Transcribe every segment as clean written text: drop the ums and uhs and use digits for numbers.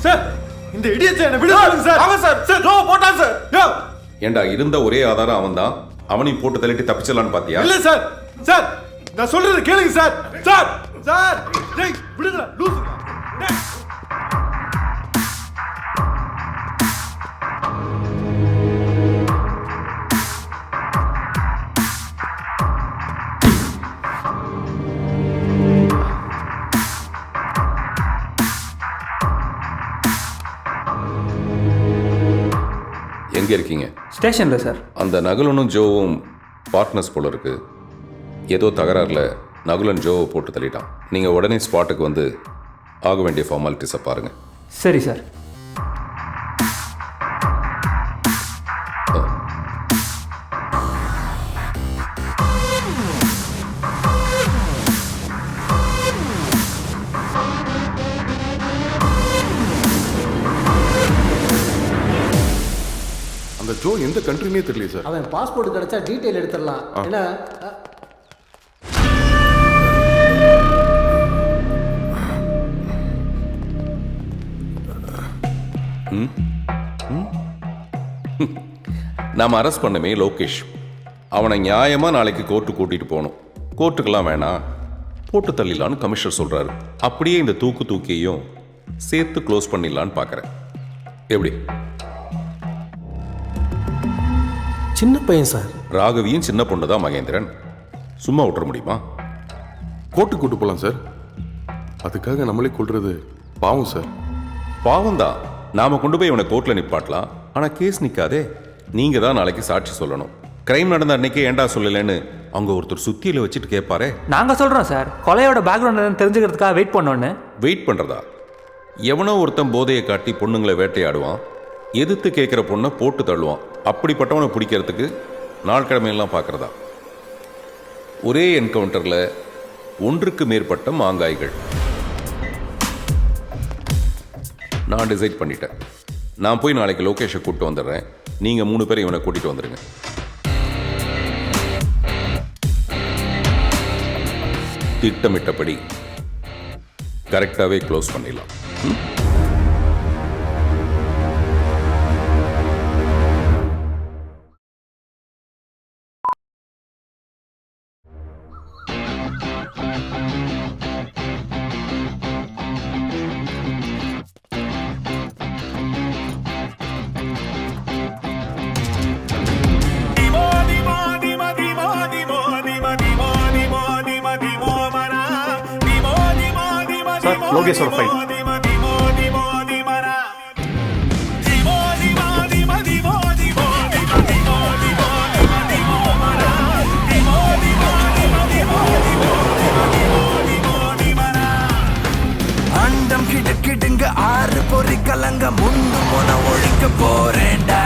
Sir இந்த இடியத்தை என்ன விடுங்க சார். ஆமா சார். சார் ரோ போட்டான் சார். யோ ஏண்டா இருந்த ஒரே ஆதாரம் அவன்தான். அவனையும் போட்டு தள்ளிட்டு தப்பிச்சிடலான்னு பாத்தியா? இல்ல சார். சார் நான் சொல்றது கேளுங்க சார். சார் சார் டேய் விடுங்க லூசுங்க. டேய் எங்க இருக்கீங்க? ஸ்டேஷன்ல சார். அந்த நகுலனும் ஜோவும் பார்ட்னர்ஸ் போல இருக்கு. ஏதோ தகராறுல நகுலன் ஜோவை போட்டு தள்ளிட்டான். நீங்க உடனே ஸ்பாட்டுக்கு வந்து ஆக வேண்டிய ஃபார்மாலிட்டிஸை பாருங்க. சரி சார். அந்த ஜோ எந்த கண்ட்ரினே தெரியல சார். அவன் பாஸ்போர்ட் கிடைச்சா டீடைல் எடுத்துடலாம். என்ன நாம அரெஸ்ட் பண்ணமே லோகேஷ். அவனை நியாயமா நாளைக்கு கோர்ட்டு கூட்டிட்டு போகணும். கோர்ட்டுக்கெல்லாம் வேணாம், போட்டு தள்ளிடலான்னு கமிஷனர் சொல்றாரு. அப்படியே இந்த தூக்கியையும் சேர்த்து க்ளோஸ் பண்ணிடலான்னு பார்க்கறேன். எப்படி? சின்ன பையன் சார். ராகவியும் சின்ன பொண்ணு தான் மகேந்திரன். சும்மா விட்டுற முடியுமா? கோர்ட்டுக்கு கூட்டு போகலாம் சார். அதுக்காக நம்மளே கொள்றது பாவம் சார். பாவம்தான். நாம கொண்டு போய் இவனை கோர்ட்ல நிப்பாட்டலாம். ஆனா கேஸ் நிக்காதே. நீங்க தான் நாளைக்கு சாட்சி சொல்லணும். கிரைம் நடந்த அன்னைக்கே ஏண்டா சொல்லலன்னு அவங்க ஒருத்தர் சுத்தியில வச்சுட்டு கேட்பாரே. நாங்க சொல்றோம் சார், கொலையோட பேக்ரவுண்ட் தெரிஞ்சுக்கிறதுக்காக வெயிட் பண்ணோன்னு. வெயிட் பண்றதா? எவனோ ஒருத்தன் போதையை காட்டி பொண்ணுங்களை வேட்டையாடுவான், எதிர்த்து கேட்குற பொண்ணை போட்டு தள்ளுவான். அப்படிப்பட்டவனை பிடிக்கிறதுக்கு நாட்கிழமையெல்லாம் பார்க்குறதா? ஒரே என்கவுண்டரில் ஒன்றுக்கு மேற்பட்ட மாங்காய்கள். நான் டிசைட் பண்ணிட்டேன். நான் போய் நாளைக்கு லோகேஷை கூப்பிட்டு வந்துடுறேன். நீங்கள் 3 பேரை இவனை கூட்டிகிட்டு வந்துடுங்க. திட்டமிட்டபடி கரெக்டாகவே க்ளோஸ் பண்ணிடலாம். லோகேஸ்வர ஃபைல். அண்டம் கிடுக்கிடுங்க ஆறு பொறி கலங்க முண்டு போன ஒழிக்க போறேன்டா.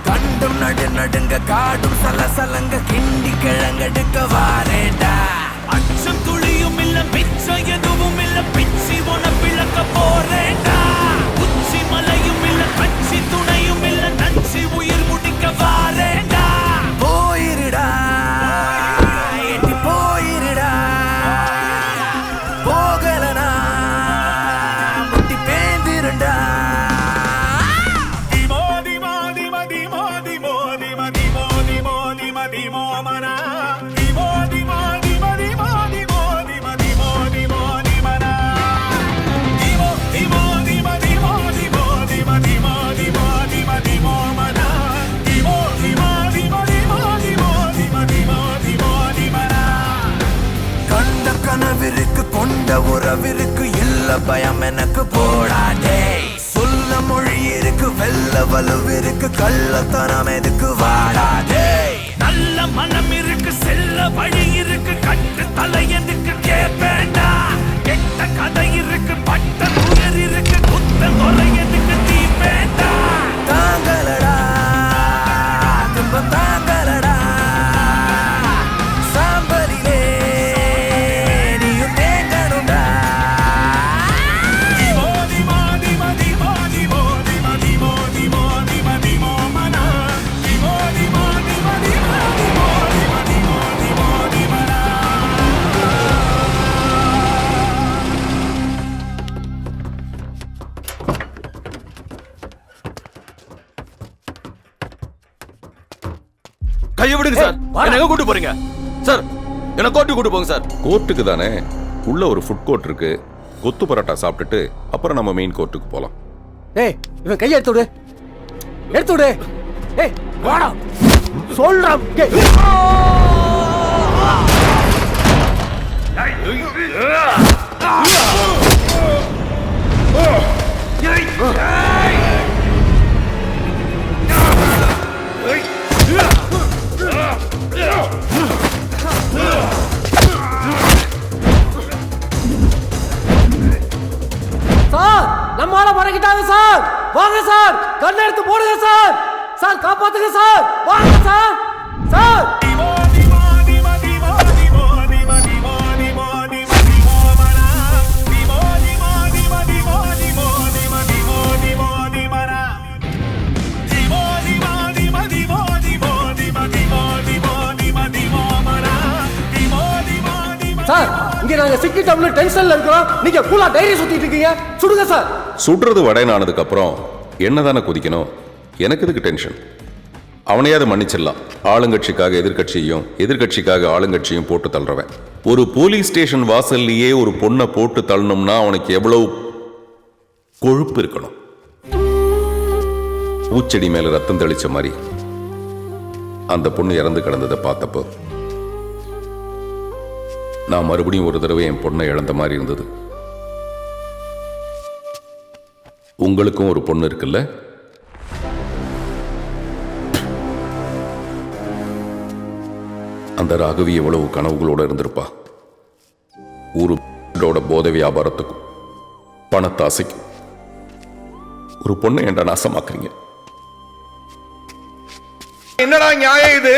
கண்டும் நடு நடுங்க காடும் சலசலங்க கிண்டி கிழங்கெடுக்க வாரேண்டா. அச்சம் துளியும் இல்ல பிச்சம் எதுவும் இல்ல பிச்சி உன பிளக்க போறேண்டா. உச்சி மலையும் இல்ல கட்சி துணையும் இல்ல நச்சி உயிர் முடிக்க வாரேண்டா. போயிருடா எட்டி போயிருடா. போகலனா முட்டி பேந்திருண்டா. கனவிற்கு கொண்ட உறவிற்கு இல்ல பயம் எனக்கு போடாதே. சொல்ல மொழி இருக்கு வெல்ல வலுவிருக்கு கள்ளத்தனம் எதுக்கு வாடாதே. நல்ல மனம் இருக்கு செல்ல வழி இருக்கு கட்டு தலை எதுக்கு கேட்பேண்டா. கெட்ட கதை இருக்கு பட்ட துயர் இருக்கு குத்த கொலை எதுக்கு தீப்பேண்டா. தாங்களடா துன்பம் தாங்களடா. சாம்பலிலே கையை விடுங்க சார். என்ன எங்க கூட்டு போறீங்க சார்? என்ன கோர்ட்டுக்கு கூட்டு போங்க சார். கோர்ட்டுக்கு தானே? உள்ள ஒரு ஃபுட் கோர்ட் இருக்கு. கொத்து பரோட்டா சாப்பிட்டுட்டு அப்புறம் நம்ம மெயின் கோர்ட்டுக்கு போலாம். ஏய் இவன் கையை எடுத்து விடு, எடுத்து விடு. ஏய் வாடா சொல்றான். சார் நம்மால மறக்கிட்டாங்க சார். வாங்க சார், கண்ணை எடுத்து போடுங்க சார். சார் காப்பாத்துங்க சார், வாங்க சார். சார் சார் இங்க நாங்க சிக்கிட்டோம்னு டென்ஷன்ல இருக்கோம். நீங்க கூலா டைரி சுத்திட்டு இருக்கீங்க. சுடுங்க சார். சுடுறது வடைனானதுக்கு அப்புறம் என்னதானே குதிக்கணும்? எனக்கு எதுக்கு டென்ஷன்? அவனையாவது மன்னிச்சிடலாம். ஆளுங்கட்சிக்காக எதிர்கட்சியும் எதிர்கட்சிக்காக ஆளுங்கட்சியும் போட்டு தள்ளுறவன். ஒரு போலீஸ் ஸ்டேஷன் வாசல்லையே ஒரு பொண்ணை போட்டு தள்ளணும்னா அவனுக்கு எவ்வளவு கொழுப்பு இருக்கணும். பூச்செடி மேல ரத்தம் தெளிச்ச மாதிரி அந்த பொண்ணு இறந்து கிடந்ததை பார்த்தப்போ நான் மறுபடியும் ஒரு தடவை என் பொண்ணை இழந்த மாதிரி இருந்தது. உங்களுக்கும் ஒரு பொண்ணு இருக்குல்ல? அந்த ராகவி எவ்வளவு கனவுகளோட இருந்திருப்பா. ஊரோட போதை வியாபாரத்துக்கும் பணத்தாசைக்கும் ஒரு பொண்ணை ஏண்டா நாசமாக்குறீங்க? என்னடா நியாயம் இது?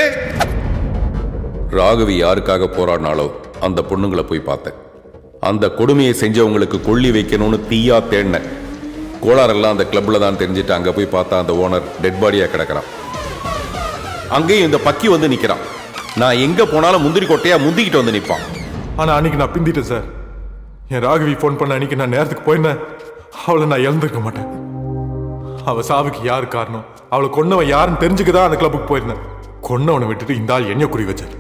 ராகவி யாருக்காக போராடினாலோ அந்த பொண்ணுங்களை போய் பார்த்தேன். அந்த கொடுமையை செஞ்சவங்களுக்கு கொள்ளி வைக்கணும்னு தீயா தேடினேன். கோளாரெல்லாம் அந்த கிளப்ல தான் தெரிஞ்சுட்டு அங்க போய் பார்த்தா அந்த ஓனர் டெட் பாடியா கிடக்கிறான். அங்கேயும் இந்த பக்கி வந்து நிக்கிறான். நான் எங்க போனாலும் முந்திரி கொட்டையா முந்திக்கிட்டு வந்து நிற்பான். ஆனா அன்னைக்கு நான் பிந்திட்டேன் சார். என் ராகவி போன் பண்ண அன்னைக்கு நான் நேரத்துக்கு போயிருந்தேன், அவளை நான் இழந்திருக்க மாட்டேன். அவ சாவுக்கு யாரு காரணம், அவளை கொன்னவன் யாருன்னு தெரிஞ்சுக்கதான் அந்த கிளப்புக்கு போயிருந்தேன். கொன்னவனை விட்டுட்டு இந்த ஆள் என்ன குறி வச்சார்.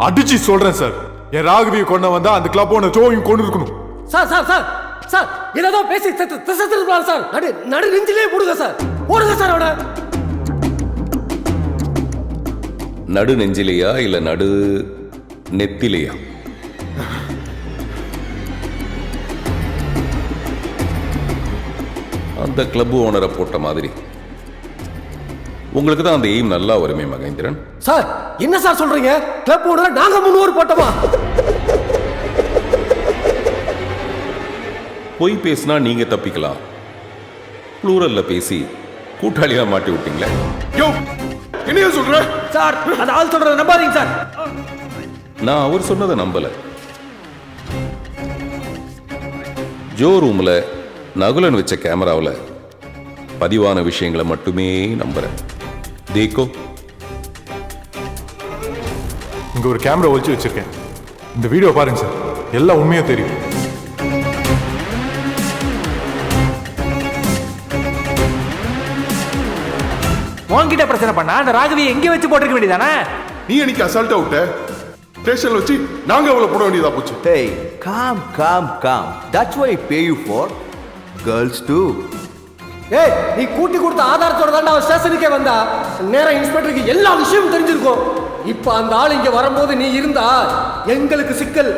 அடிச்சு சொல்றேன் சார், என் ராகவியை கொன்னவன் தான் அந்த கிளப்போட ஜோயும் கொண்டு இருக்கணும். சார் சார் சார் சார் ஏதோ பேசி திசைத்திருப்பாரு சார். நடு நெஞ்சிலே போடுங்க சார், போடுங்க சார். அவட நடு நெஞ்சிலையா இல்ல நடு நெத்திலையா? அந்த கிளப் ஓனரை போட்ட மாதிரி உங்களுக்கு தான் அந்த எய்ம் நல்லா வருமே மகேந்திரன். சார் என்ன சார் சொல்றீங்க? கிளப் ஓனரை நாங்க முன்னூறு போட்டோமா? பொய் பேசினா நீங்க தப்பிக்கலாம், ப்ளூரல்ல பேசி கூட்டாளியா மாட்டி விட்டீங்களே. என்னைய சொல்ற சார்? அந்த ஆள் சொல்றத நம்பாதீங்க சார். நான் அவர் சொன்னதை நம்பல. ஜோ ரூம்ல நகுலன் வச்ச கேமராவில் பதிவான விஷயங்களை மட்டுமே நம்புறேன். தேக்கோ, இங்க ஒரு கேமரா ஒளிச்சு வச்சிருக்கேன். இந்த வீடியோ பாருங்க சார், எல்லாம் உண்மையா தெரியும். உன்கிட்ட பிரச்சனை பண்ணா அந்த ராகவியை எங்கே வச்சு போட்டிருக்க வேண்டியதானே? நீ எனக்கு அசால்ட் அவுட்ட ஸ்டேஷன்ல வச்சு நாங்க அவளை போட வேண்டியதா போச்சு. Hey, calm. That's why I pay you for girls too. ஏய் நீ கூட்டி கொடுத்த ஆதாரத்தோட தான் அவன் ஸ்டேஷனுக்கே வந்தா. நேரா இன்ஸ்பெக்டருக்கு எல்லா விஷயமும் தெரிஞ்சிருக்கும். இப்ப அந்த ஆள் இங்க வரும்போது நீ இருந்தா எங்களுக்கு சிக்கல்.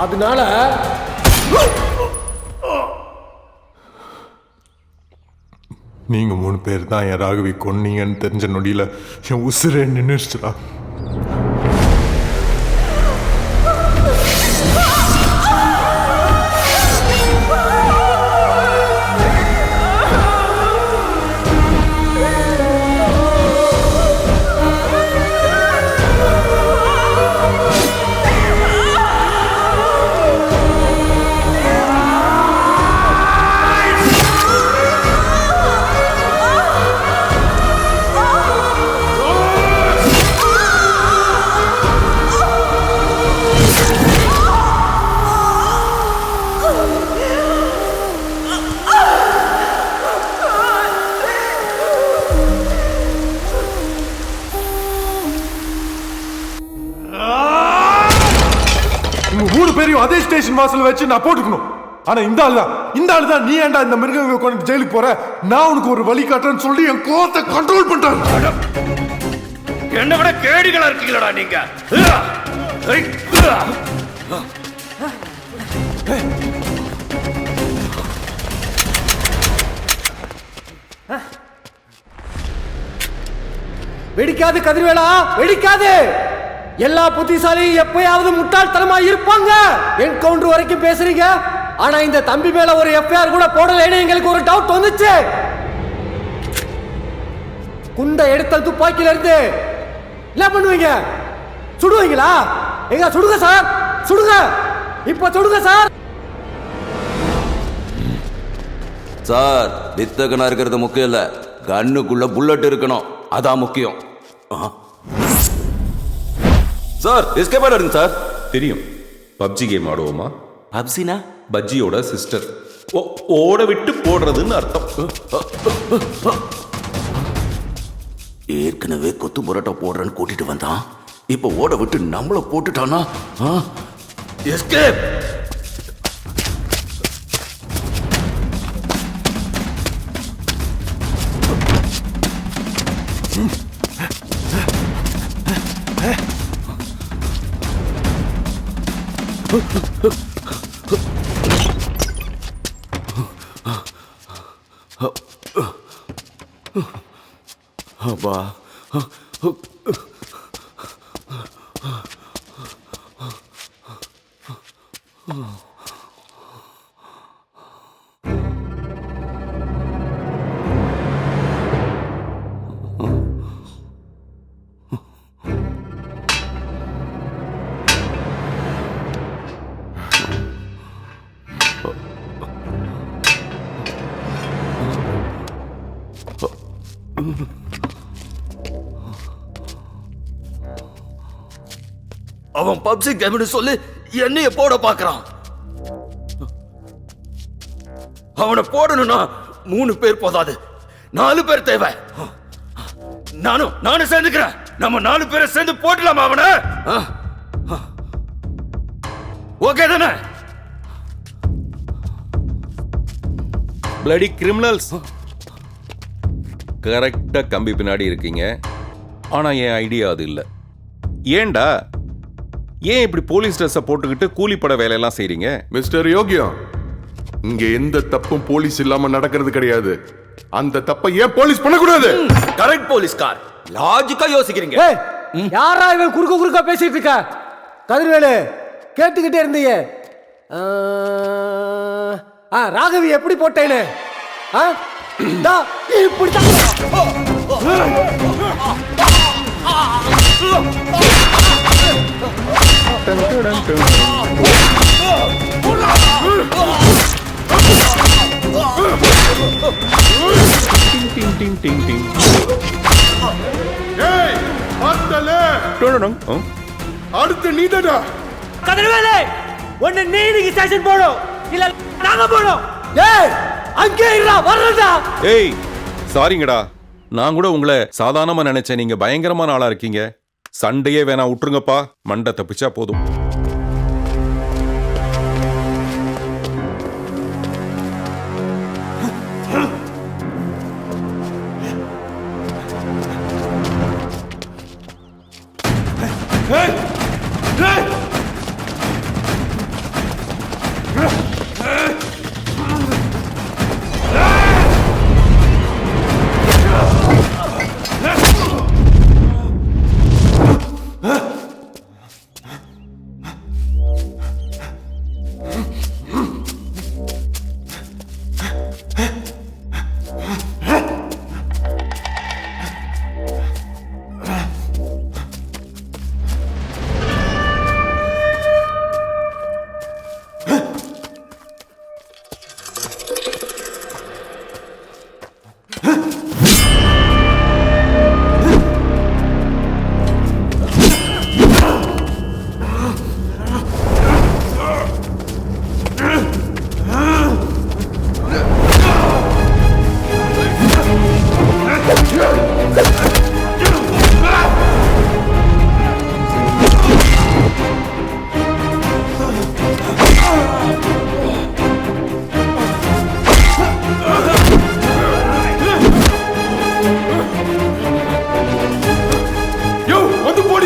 அதனால நீங்க 3 பேர் தான் என் ராகவி கொன்னீங்கன்னு தெரிஞ்ச நொடியில என் உசுரே நின்னுச்சுடா. என்னையும் அதே ஸ்டேஷன் வாசல்ல வச்சு நான் போட்டுக்கணும். ஆனா இந்த ஆளு தான் நீ ஏன்டா இந்த மிருகங்களை கொண்டு ஜெயிலுக்கு போற, நான் உனக்கு ஒரு வழி காட்டுறேன்னு சொல்லி என் கோவத்தை கண்ட்ரோல் பண்றாரு. என்ன விட கேடிகளா இருக்கீங்களா நீங்க? வெடிக்காது கதிர்வேலா, வெடிக்காது. எல்லா புத்திசாலியும் எப்பயாவது முட்டாள்தனமா இருப்பாங்க. என்கவுண்டர் வரைக்கும் பேசுறீங்க, ஆனா இந்த தம்பி மேல ஒரு எஃப்ஐஆர் கூட போடலைன்னு எங்களுக்கு ஒரு டவுட் வந்துச்சு. குண்டை எடுத்த துப்பாக்கில இருந்து என்ன பண்ணுவீங்க? சுடுவீங்களா? எங்க சுடுங்க சார், சுடுங்க, இப்ப சுடுங்க சார். சார், வித்தகனா இருக்கிறது முக்கியம் இல்ல, கண்ணுக்குள்ள புல்லட் இருக்கணும், அதான் முக்கியம். சார், எஸ்கேப் ஆயிடுங்க சார். தெரியும். பப்ஜி கேம் ஆடுவோமா? பப்சினா பஜ்ஜியோட சிஸ்டர். ஓட விட்டு போடுறதுன்னு அர்த்தம். ஏற்கனவே கொத்து புரோட்டா போடுறேன்னு கூட்டிட்டு வந்தான், இப்ப ஓட விட்டு நம்மள போட்டுட்டானா? எஸ்கேப். அப்பா, அவன் பப்ஜி கேம்னு சொல்லி என்னைய போட பாக்குறான். அவனை போடணும்னா 3 பேர் போதாது, 4 பேர் தேவை. நானும் சேர்ந்துக்கிறேன். நம்ம 4 பேரை சேர்ந்து போட்டலாமா அவனை? ஓகே தானே? Bloody criminals. கரெக்டா கம்பி பின்னாடி இருக்கீங்க, ஆனா என் ஐடியா அது இல்லை. ஏன்டா, ஏன் இப்படி போலீஸ் ட்ரெஸ்ஸை போட்டுக்கிட்டு கூலிப்பட வேலையெல்லாம் செய்றீங்க? மிஸ்டர் யோகியம், இங்க எந்த தப்பும் போலீஸ் இல்லாம நடக்கிறது கிடையாது. அந்த தப்பை ஏன் போலீஸ் பண்ணக்கூடாது? கரெக்ட் போலீஸ்கார், லாஜிக்கா யோசிக்கிறீங்க. யாரா இவன் குறுக்க பேசிட்டு இருக்க? கதிர்வேலு, கேட்டுக்கிட்டே இருந்தீங்க. ராகவி எப்படி போட்டேன்னு இப்படி அடுத்து நீதடா. கதிர்வேலு, ஒன்னு நீ இன்னைக்கு ஸ்டேஷன் போடும், இல்ல நாங்க போடும். அங்கே இருடா, வர்றடா. ஏய், சாரிங்கடா, நான் கூட உங்களை சாதாரணமா நினைச்சேன். நீங்க பயங்கரமான ஆளா இருக்கீங்க. சண்டையே வேணா, விட்டுருங்கப்பா. மண்டை தப்பிச்சா போதும்.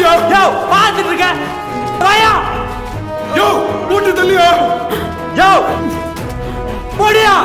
தள்ளியா யோ பாத்துட்டு இருக்க வாயா யோ போட்டு தள்ளியா யோ போடியா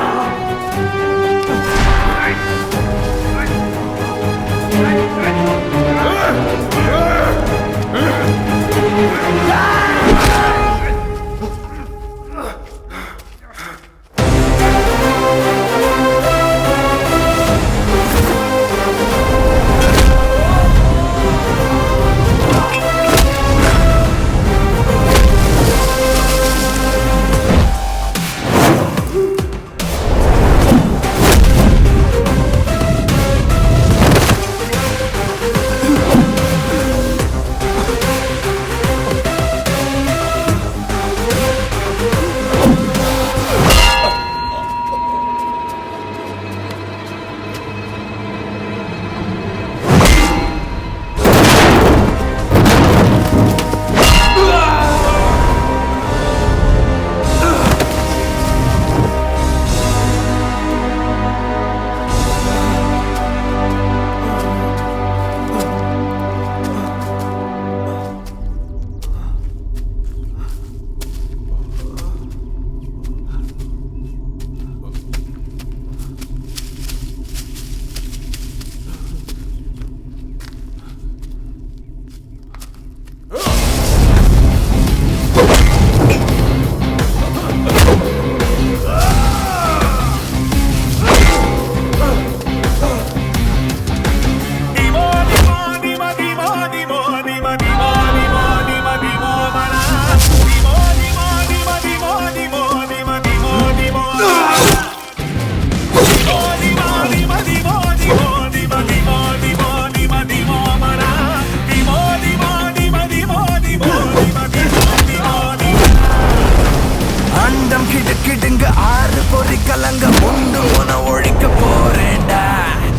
கிடுங்க ஆறு பொறி கலங்க முண்டு உன ஒழிக்க போறேன்டா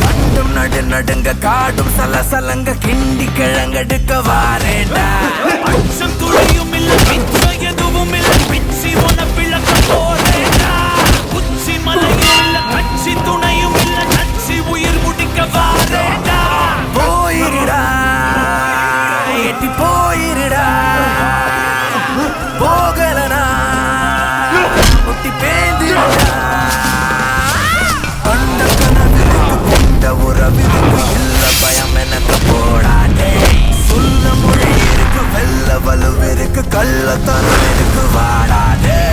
கண்டும் நடுங்க காடும் சலசலங்க கிண்டி கிழங்கெடுக்க வாரேன்டா அச்சம் துளியும் இல்ல மிச்சம் எதுவும் இல்ல பிச்சி உன பிளக்க போறேன்டா உச்சி மலையும் இல்ல கட்சி துணையும் இல்ல நச்சி உயிர் முடிக்க வாரேன்டா போயிருடா எட்டி போயிருடா போகலனா முட்டி பேந்திருடா கண்ட கனவிற்கு கொண்ட உறவிற்கு இல்ல பயம் எனக்கு போடாதே சொல்ல மொழி இருக்கு வெல்ல வலுவிற்கு கள்ளத்தனம் இருக்கு வாடாதே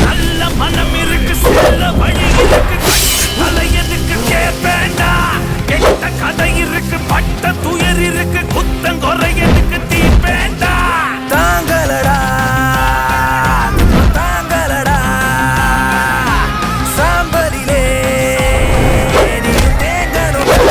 நல்ல மனம் இருக்கு செல்ல வழி இருக்கு தலையனுக்கு கேட்பேண்டா கெட்ட கதை இருக்கு பட்ட துயர் இருக்கு குத்தங்குறையனுக்கு தீப்பேண்டா தாங்களடா தாங்களடா சாம்பலிலே நீ தேங்கணுடா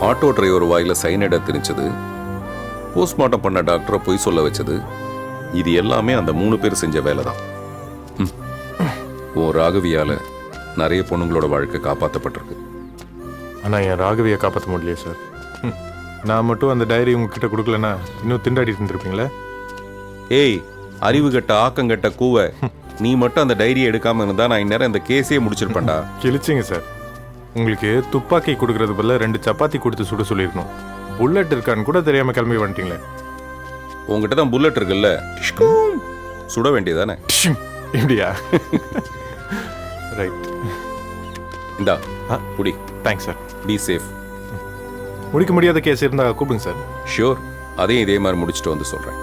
ஆட்டோ டிரைவர் வாயில சைனைடை திணிச்சது, போஸ்ட்மார்ட்டம் பண்ண டாக்டரை பொய் சொல்ல வச்சது, இது எல்லாமே அந்த 3 பேர் செஞ்ச வேலை தான். உன் ராகவியால நிறைய பொண்ணுங்களோட வாழ்க்கை காப்பாற்றப்பட்டிருக்கு. ஆனால் என் ராகவியை காப்பாற்ற முடியலையே சார். நான் மட்டும் அந்த டைரி உங்ககிட்ட கொடுக்கலன்னா இன்னும் திண்டாடிட்டு இருந்திருப்பீங்களே. ஏய், அறிவு கட்ட ஆக்கங்கட்ட கூவ, நீ மட்டும் அந்த டைரியை எடுக்காம இருந்தா நான் இந்நேரம் இந்த கேஸே முடிச்சிருப்பேன்டா. கிழிச்சிங்க சார். உங்களுக்கு துப்பாக்கி கொடுக்கறது பதில் 2 சப்பாத்தி கொடுத்து சுட சொல்லியிருக்கணும். புல்லட் இருக்கான்னு கூட தெரியாம கிளம்பி வந்துட்டீங்களே. உங்ககிட்ட தான் புல்லட் இருக்குல்ல, சுட வேண்டியதானே? டிஷ்ஷும். இப்படியா? ரைட். இந்தா புடி. Thanks sir. Be safe. முடிக்க முடியாத கேஸ் இருந்தால் கூப்பிடுங்க சார். ஷியோர், அதையும் இதே மாதிரி முடிச்சுட்டு வந்து சொல்கிறேன்.